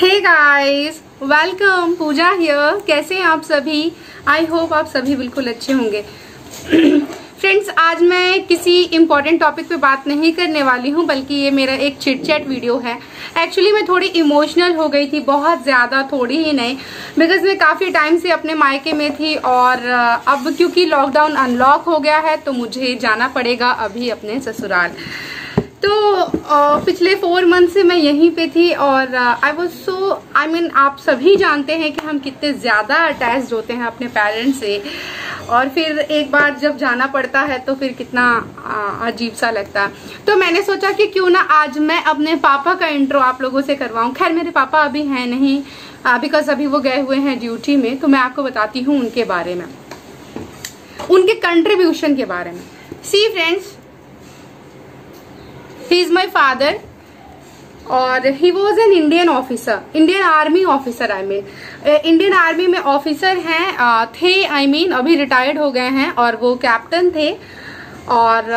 Hey guys, welcome. Pooja here. कैसे हैं आप सभी? आई होप आप सभी बिल्कुल अच्छे होंगे। फ्रेंड्स, आज मैं किसी इम्पोर्टेंट टॉपिक पे बात नहीं करने वाली हूँ, बल्कि ये मेरा एक चिट चैट वीडियो है। एक्चुअली मैं थोड़ी इमोशनल हो गई थी, बहुत ज़्यादा, थोड़ी ही नहीं, बिकॉज मैं काफ़ी टाइम से अपने मायके में थी और अब क्योंकि लॉकडाउन अनलॉक हो गया है तो मुझे जाना पड़ेगा अभी अपने ससुराल। तो पिछले 4 मंथ से मैं यहीं पे थी और आई मीन आप सभी जानते हैं कि हम कितने ज़्यादा अटैच्ड होते हैं अपने पेरेंट्स से, और फिर एक बार जब जाना पड़ता है तो फिर कितना अजीब सा लगता है। तो मैंने सोचा कि क्यों ना आज मैं अपने पापा का इंट्रो आप लोगों से करवाऊं। खैर मेरे पापा अभी हैं नहीं, बिकॉज अभी वो गए हुए हैं ड्यूटी में। तो मैं आपको बताती हूँ उनके बारे में, उनके कंट्रीब्यूशन के बारे में। सी friends, he is my father और he was an Indian officer, Indian Army officer। I mean Indian army में ऑफिसर हैं, थे। I mean अभी रिटायर्ड हो गए हैं और वो कैप्टन थे। और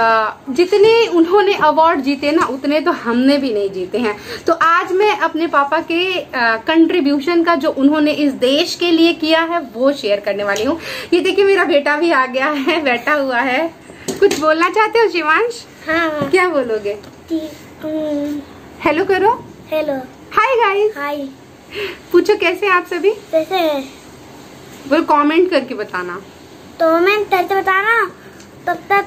जितने उन्होंने अवार्ड जीते ना, उतने तो हमने भी नहीं जीते हैं। तो आज मैं अपने पापा के कंट्रीब्यूशन का, जो उन्होंने इस देश के लिए किया है, वो शेयर करने वाली हूँ। ये देखिए मेरा बेटा भी आ गया है, बैठा हुआ है। कुछ बोलना चाहते हो शिवांश? हाँ। क्या बोलोगे? हेलो करो। हेलो। Hi guys. हाय। पूछो कैसे हैं आप सभी? कैसे हैं? वो कमेंट करके बताना। तो मैं करके बताना, तब तक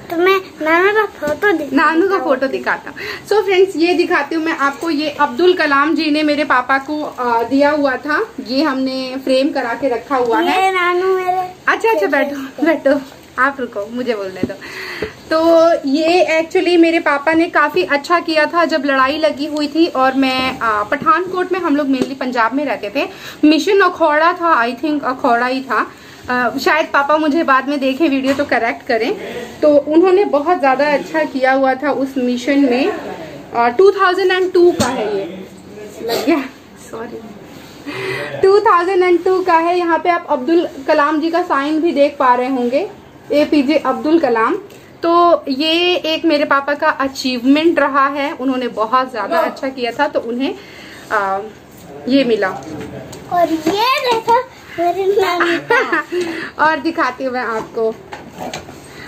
तुम्हें नानू का फोटो दिखाता हूँ। सो फ्रेंड्स, ये दिखाती हूँ मैं आपको। ये अब्दुल कलाम जी ने मेरे पापा को दिया हुआ था। ये हमने फ्रेम करा के रखा हुआ है। ये नानू मेरे। अच्छा बैठो बैठो, आप रुको, मुझे बोलने दो। तो ये एक्चुअली मेरे पापा ने काफ़ी अच्छा किया था जब लड़ाई लगी हुई थी और मैं पठानकोट में, हम लोग मेनली पंजाब में रहते थे। मिशन अखौड़ा था, आई थिंक अखौड़ा ही था। शायद पापा मुझे बाद में देखें वीडियो तो करेक्ट करें। तो उन्होंने बहुत ज़्यादा अच्छा किया हुआ था उस मिशन में। 2002 का है, ये लग गया, सॉरी, 2002 का है। यहाँ पे आप अब्दुल कलाम जी का साइन भी देख पा रहे होंगे, APJ अब्दुल कलाम। तो ये एक मेरे पापा का अचीवमेंट रहा है। उन्होंने बहुत ज़्यादा अच्छा किया था तो उन्हें ये मिला। और ये देखो मेरे नानी का। और दिखाती हूँ मैं आपको।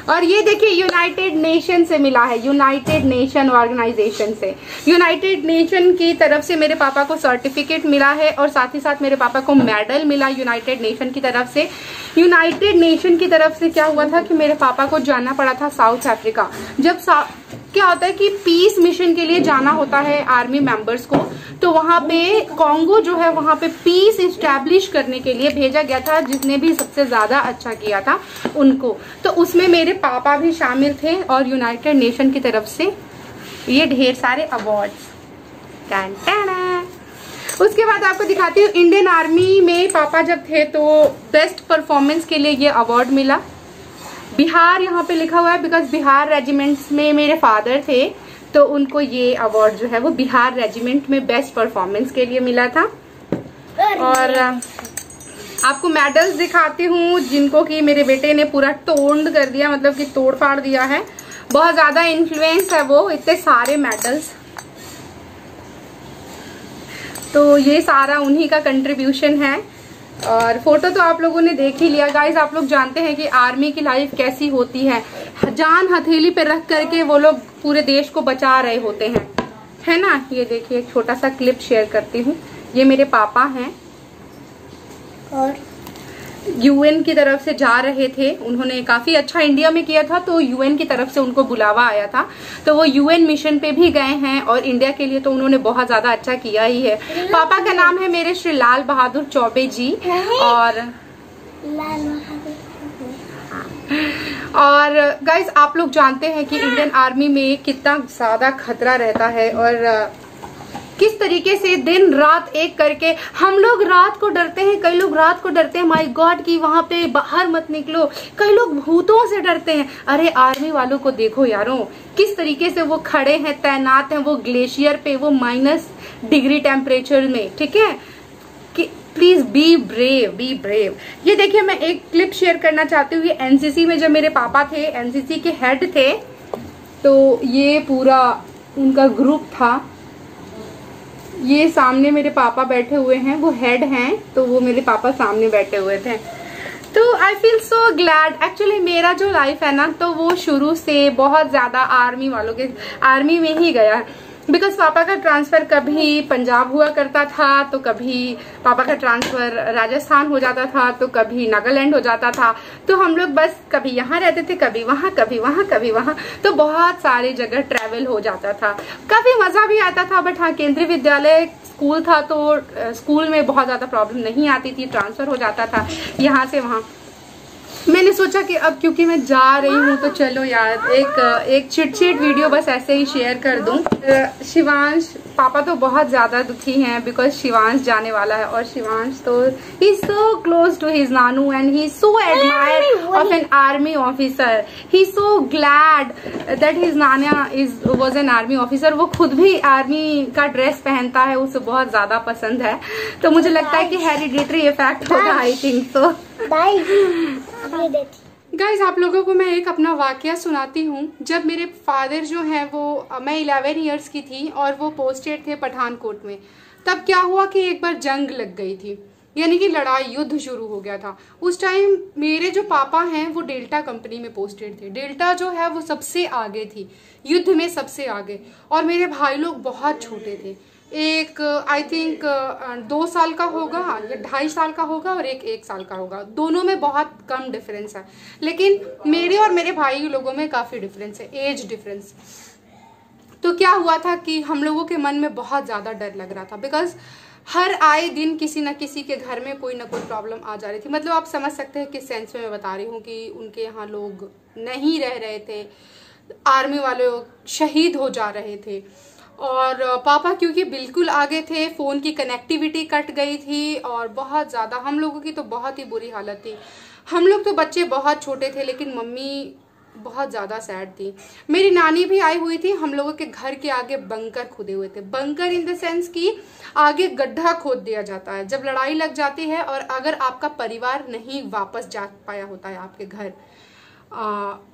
और ये देखिए यूनाइटेड नेशन से मिला है, यूनाइटेड नेशन ऑर्गेनाइजेशन से। यूनाइटेड नेशन की तरफ से मेरे पापा को सर्टिफिकेट मिला है और साथ ही साथ मेरे पापा को मेडल मिला यूनाइटेड नेशन की तरफ से। यूनाइटेड नेशन की तरफ से क्या हुआ था कि मेरे पापा को जाना पड़ा था साउथ अफ्रीका। जब क्या होता है कि पीस मिशन के लिए जाना होता है आर्मी मेंबर्स को, तो वहां पे कॉन्गो जो है, वहां पे पीस इस्टेब्लिश करने के लिए भेजा गया था। जिसने भी सबसे ज्यादा अच्छा किया था उनको, तो उसमें मेरे पापा भी शामिल थे और यूनाइटेड नेशन की तरफ से ये ढेर सारे अवार्ड्स। उसके बाद आपको दिखाती हूँ, इंडियन आर्मी में पापा जब थे तो बेस्ट परफॉर्मेंस के लिए ये अवार्ड मिला। बिहार यहाँ पे लिखा हुआ है बिकॉज बिहार रेजिमेंट्स में मेरे फादर थे, तो उनको ये अवार्ड जो है वो बिहार रेजिमेंट में बेस्ट परफॉर्मेंस के लिए मिला था। और आपको मेडल्स दिखाती हूँ जिनको कि मेरे बेटे ने पूरा टोंड कर दिया, मतलब कि तोड़ फाड़ दिया है। बहुत ज्यादा इन्फ्लुएंस है वो, इतने सारे मेडल्स। तो ये सारा उन्हीं का कंट्रीब्यूशन है। और फोटो तो आप लोगों ने देख ही लिया। गाइस, आप लोग जानते हैं कि आर्मी की लाइफ कैसी होती है। जान हथेली पे रख करके वो लोग पूरे देश को बचा रहे होते हैं, है ना। ये देखिए एक छोटा सा क्लिप शेयर करती हूँ। ये मेरे पापा हैं और UN की तरफ से जा रहे थे। उन्होंने काफी अच्छा इंडिया में किया था, तो UN की तरफ से उनको बुलावा आया था, तो वो UN मिशन पे भी गए हैं और इंडिया के लिए तो उन्होंने बहुत ज्यादा अच्छा किया ही है। पापा का नाम है मेरे श्री लाल बहादुर चौबे जी। और गाइस, आप लोग जानते हैं कि इंडियन आर्मी में कितना ज्यादा खतरा रहता है और किस तरीके से दिन रात एक करके हम लोग रात को डरते हैं। कई लोग रात को डरते हैं, माय गॉड, कि वहां पे बाहर मत निकलो। कई लोग भूतों से डरते हैं। अरे आर्मी वालों को देखो यारों, किस तरीके से वो खड़े हैं, तैनात हैं वो ग्लेशियर पे, वो -डिग्री टेम्परेचर में, ठीक है। कि please be brave, be brave. ये देखिए मैं एक क्लिप शेयर करना चाहती हूँ। ये NCC में जब मेरे पापा थे, NCC के हेड थे, तो ये पूरा उनका ग्रुप था। ये सामने मेरे पापा बैठे हुए हैं, वो हेड हैं, तो वो मेरे पापा सामने बैठे हुए थे। तो I feel so glad. Actually मेरा जो लाइफ है ना, तो वो शुरू से बहुत ज्यादा आर्मी में ही गया है। बिकॉज पापा का ट्रांसफर कभी पंजाब हुआ करता था, तो कभी पापा का ट्रांसफर राजस्थान हो जाता था, तो कभी नागालैंड हो जाता था। तो हम लोग बस कभी यहाँ रहते थे, कभी वहाँ, कभी वहाँ, कभी वहाँ, तो बहुत सारी जगह ट्रैवल हो जाता था। काफी मजा भी आता था। बट हाँ, केंद्रीय विद्यालय स्कूल था, तो स्कूल में बहुत ज्यादा प्रॉब्लम नहीं आती थी, ट्रांसफर हो जाता था यहाँ से वहाँ। मैंने सोचा कि अब क्योंकि मैं जा रही हूँ, तो चलो यार एक चिट वीडियो बस ऐसे ही शेयर कर दूं। शिवांश, पापा तो बहुत ज्यादा दुखी हैं बिकॉज शिवांश जाने वाला है, और शिवांश तो he is so close to his नानू and he is so admire of an army officer. He is so glad that his नाना वॉज एन आर्मी ऑफिसर। वो खुद भी आर्मी का ड्रेस पहनता है, उसे बहुत ज्यादा पसंद है। तो मुझे लगता है कि हेरिडिटरी इफेक्ट होगा, आई थिंक सो। गाइज, आप लोगों को मैं एक अपना वाकया सुनाती हूँ। जब मेरे फादर जो हैं वो, मैं 11 इयर्स की थी और वो पोस्टेड थे पठानकोट में। तब क्या हुआ कि एक बार जंग लग गई थी, यानी कि लड़ाई, युद्ध शुरू हो गया था। उस टाइम मेरे जो पापा हैं वो डेल्टा कंपनी में पोस्टेड थे। डेल्टा जो है वो सबसे आगे थी, युद्ध में सबसे आगे। और मेरे भाई लोग बहुत छोटे थे। एक आई थिंक 2 साल का होगा या 2.5 साल का होगा, और एक 1 साल का होगा। दोनों में बहुत कम डिफरेंस है, लेकिन मेरे और मेरे भाई लोगों में काफ़ी डिफरेंस है, एज डिफरेंस। तो क्या हुआ था कि हम लोगों के मन में बहुत ज़्यादा डर लग रहा था, बिकॉज हर आए दिन किसी न किसी के घर में कोई ना कोई प्रॉब्लम आ जा रही थी। मतलब आप समझ सकते हैं किस सेंस में मैं बता रही हूँ कि उनके यहाँ लोग नहीं रह रहे थे, आर्मी वाले शहीद हो जा रहे थे। और पापा क्योंकि बिल्कुल आगे थे, फ़ोन की कनेक्टिविटी कट गई थी, और बहुत ज़्यादा हम लोगों की तो बहुत ही बुरी हालत थी। हम लोग तो बच्चे बहुत छोटे थे, लेकिन मम्मी बहुत ज़्यादा सैड थी। मेरी नानी भी आई हुई थी। हम लोगों के घर के आगे बंकर खुदे हुए थे। बंकर इन द सेंस कि आगे गड्ढा खोद दिया जाता है जब लड़ाई लग जाती है, और अगर आपका परिवार नहीं वापस जा पाया होता है आपके घर।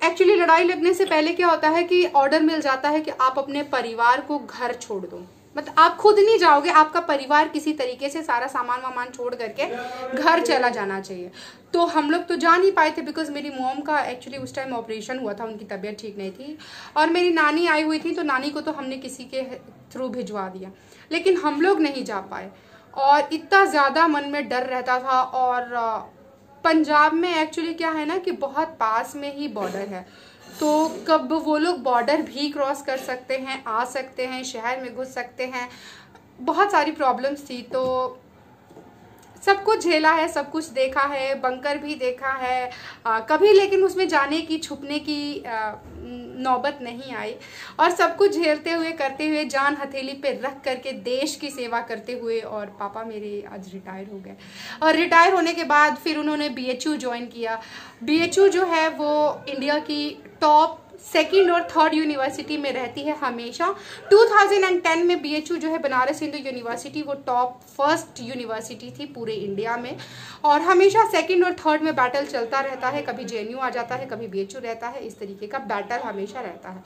एक्चुअली लड़ाई लगने से पहले क्या होता है कि ऑर्डर मिल जाता है कि आप अपने परिवार को घर छोड़ दो। मतलब आप खुद नहीं जाओगे, आपका परिवार किसी तरीके से सारा सामान वामान छोड़ करके घर चला जाना चाहिए। तो हम लोग तो जा नहीं पाए थे, बिकॉज मेरी मॉम का एक्चुअली उस टाइम ऑपरेशन हुआ था, उनकी तबीयत ठीक नहीं थी। और मेरी नानी आई हुई थी, तो नानी को तो हमने किसी के थ्रू भिजवा दिया, लेकिन हम लोग नहीं जा पाए। और इतना ज़्यादा मन में डर रहता था। और पंजाब में एक्चुअली क्या है ना कि बहुत पास में ही बॉर्डर है, तो कब वो लोग बॉर्डर भी क्रॉस कर सकते हैं, आ सकते हैं, शहर में घुस सकते हैं। बहुत सारी प्रॉब्लम्स थी, तो सब कुछ झेला है, सब कुछ देखा है, बंकर भी देखा है कभी, लेकिन उसमें जाने की, छुपने की नौबत नहीं आई। और सब कुछ झेलते हुए, करते हुए, जान हथेली पे रख करके देश की सेवा करते हुए। और पापा मेरे आज रिटायर हो गए, और रिटायर होने के बाद फिर उन्होंने BHU ज्वाइन किया। BHU जो है वो इंडिया की टॉप 2nd और 3rd यूनिवर्सिटी में रहती है हमेशा। 2010 में BHU जो है बनारस हिंदू यूनिवर्सिटी, वो टॉप 1st यूनिवर्सिटी थी पूरे इंडिया में। और हमेशा 2nd और 3rd में बैटल चलता रहता है, कभी JNU आ जाता है, कभी BHU रहता है, इस तरीके का बैटल हमेशा रहता है।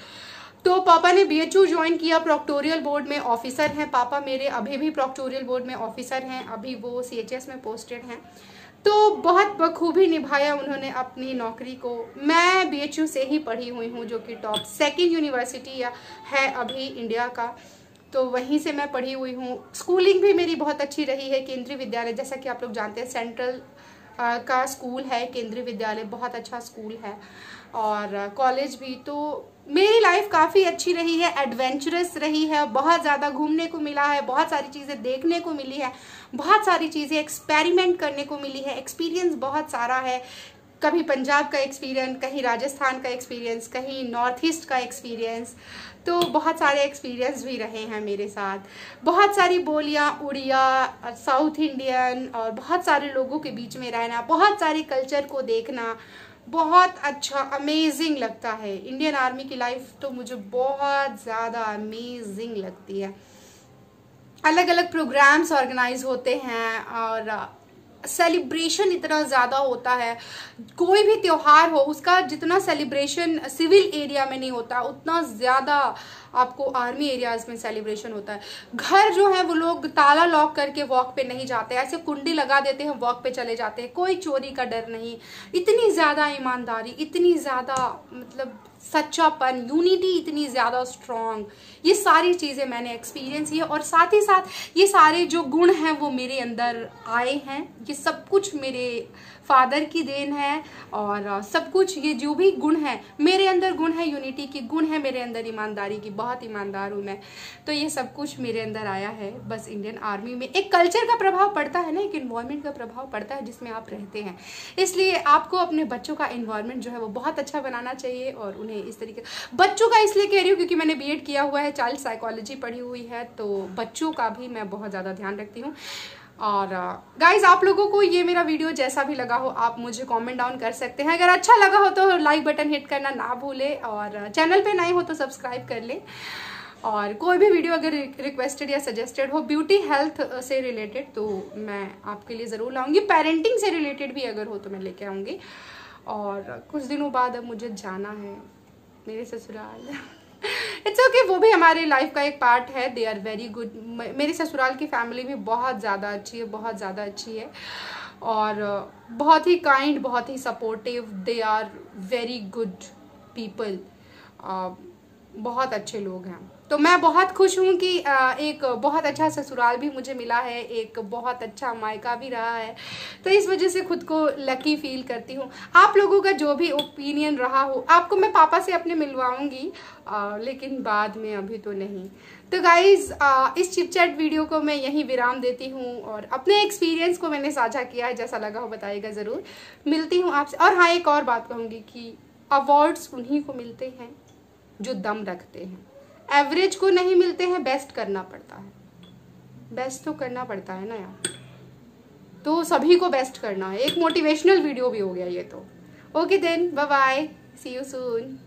तो पापा ने BHU ज्वाइन किया, प्रोक्टोरियल बोर्ड में ऑफिसर हैं पापा मेरे, अभी भी प्रोक्टोरियल बोर्ड में ऑफिसर हैं, अभी वो CHS में पोस्टेड हैं। तो बहुत बखूबी निभाया उन्होंने अपनी नौकरी को। मैं BHU से ही पढ़ी हुई हूँ, जो कि टॉप 2nd यूनिवर्सिटी है अभी इंडिया का, तो वहीं से मैं पढ़ी हुई हूँ। स्कूलिंग भी मेरी बहुत अच्छी रही है। केंद्रीय विद्यालय, जैसा कि आप लोग जानते हैं, सेंट्रल का स्कूल है केंद्रीय विद्यालय, बहुत अच्छा स्कूल है। और कॉलेज भी, तो मेरी लाइफ काफ़ी अच्छी रही है, एडवेंचरस रही है, बहुत ज़्यादा घूमने को मिला है, बहुत सारी चीज़ें देखने को मिली है, बहुत सारी चीज़ें एक्सपेरिमेंट करने को मिली है, एक्सपीरियंस बहुत सारा है। कभी पंजाब का एक्सपीरियंस, कहीं राजस्थान का एक्सपीरियंस, कहीं नॉर्थ ईस्ट का एक्सपीरियंस, तो बहुत सारे एक्सपीरियंस भी रहे हैं मेरे साथ। बहुत सारी बोलियाँ, उड़िया, साउथ इंडियन, और बहुत सारे लोगों के बीच में रहना, बहुत सारे कल्चर को देखना, बहुत अच्छा, अमेजिंग लगता है। इंडियन आर्मी की लाइफ तो मुझे बहुत ज़्यादा अमेजिंग लगती है। अलग अलग प्रोग्राम्स ऑर्गेनाइज होते हैं, और सेलिब्रेशन इतना ज़्यादा होता है। कोई भी त्योहार हो उसका जितना सेलिब्रेशन सिविल एरिया में नहीं होता उतना ज़्यादा आपको आर्मी एरियाज में सेलिब्रेशन होता है। घर जो है वो लोग ताला लॉक करके वॉक पे नहीं जाते, ऐसे कुंडी लगा देते हैं, वॉक पे चले जाते हैं, कोई चोरी का डर नहीं। इतनी ज़्यादा ईमानदारी, इतनी ज़्यादा मतलब सच्चापन, यूनिटी इतनी ज़्यादा स्ट्रॉन्ग, ये सारी चीज़ें मैंने एक्सपीरियंस की है। और साथ ही साथ ये सारे जो गुण हैं वो मेरे अंदर आए हैं। ये सब कुछ मेरे फादर की देन है और सब कुछ ये जो भी गुण है मेरे अंदर, गुण है यूनिटी की, गुण है मेरे अंदर ईमानदारी की, बहुत ईमानदार हूँ मैं। तो ये सब कुछ मेरे अंदर आया है बस इंडियन आर्मी में। एक कल्चर का प्रभाव पड़ता है ना, एक इन्वायरमेंट का प्रभाव पड़ता है जिसमें आप रहते हैं। इसलिए आपको अपने बच्चों का इन्वायरमेंट जो है वो बहुत अच्छा बनाना चाहिए और उन्हें इस तरीके, बच्चों का इसलिए कह रही हूँ क्योंकि मैंने बीएड किया हुआ है, चाइल्ड साइकोलॉजी पढ़ी हुई है, तो बच्चों का भी मैं बहुत ज़्यादा ध्यान रखती हूँ। और गाइज आप लोगों को ये मेरा वीडियो जैसा भी लगा हो आप मुझे कमेंट डाउन कर सकते हैं। अगर अच्छा लगा हो तो लाइक बटन हिट करना ना भूले और चैनल पे नए हो तो सब्सक्राइब कर ले। और कोई भी वीडियो अगर रिक्वेस्टेड या सजेस्टेड हो ब्यूटी हेल्थ से रिलेटेड तो मैं आपके लिए ज़रूर लाऊंगी। पेरेंटिंग से रिलेटेड भी अगर हो तो मैं लेके आऊँगी। और कुछ दिनों बाद अब मुझे जाना है मेरे ससुराल। इट्स ओके, वो भी हमारे लाइफ का एक पार्ट है। They are very good. मेरी ससुराल की फैमिली भी बहुत ज़्यादा अच्छी है, बहुत ज़्यादा अच्छी है और बहुत ही काइंड, बहुत ही supportive. They are very good people, बहुत अच्छे लोग हैं। तो मैं बहुत खुश हूँ कि एक बहुत अच्छा ससुराल भी मुझे मिला है, एक बहुत अच्छा मायका भी रहा है, तो इस वजह से खुद को लकी फील करती हूँ। आप लोगों का जो भी ओपिनियन रहा हो, आपको मैं पापा से अपने मिलवाऊंगी लेकिन बाद में, अभी तो नहीं। तो गाइज इस चिट चैट वीडियो को मैं यहीं विराम देती हूँ और अपने एक्सपीरियंस को मैंने साझा किया है। जैसा लगा हो बताइएगा ज़रूर। मिलती हूँ आपसे। और हाँ, एक और बात कहूँगी कि अवार्ड्स उन्हीं को मिलते हैं जो दम रखते हैं। एवरेज को नहीं मिलते हैं, बेस्ट करना पड़ता है। बेस्ट तो करना पड़ता है ना यार, तो सभी को बेस्ट करना है। एक मोटिवेशनल वीडियो भी हो गया ये तो। Okay then, bye bye, see you soon.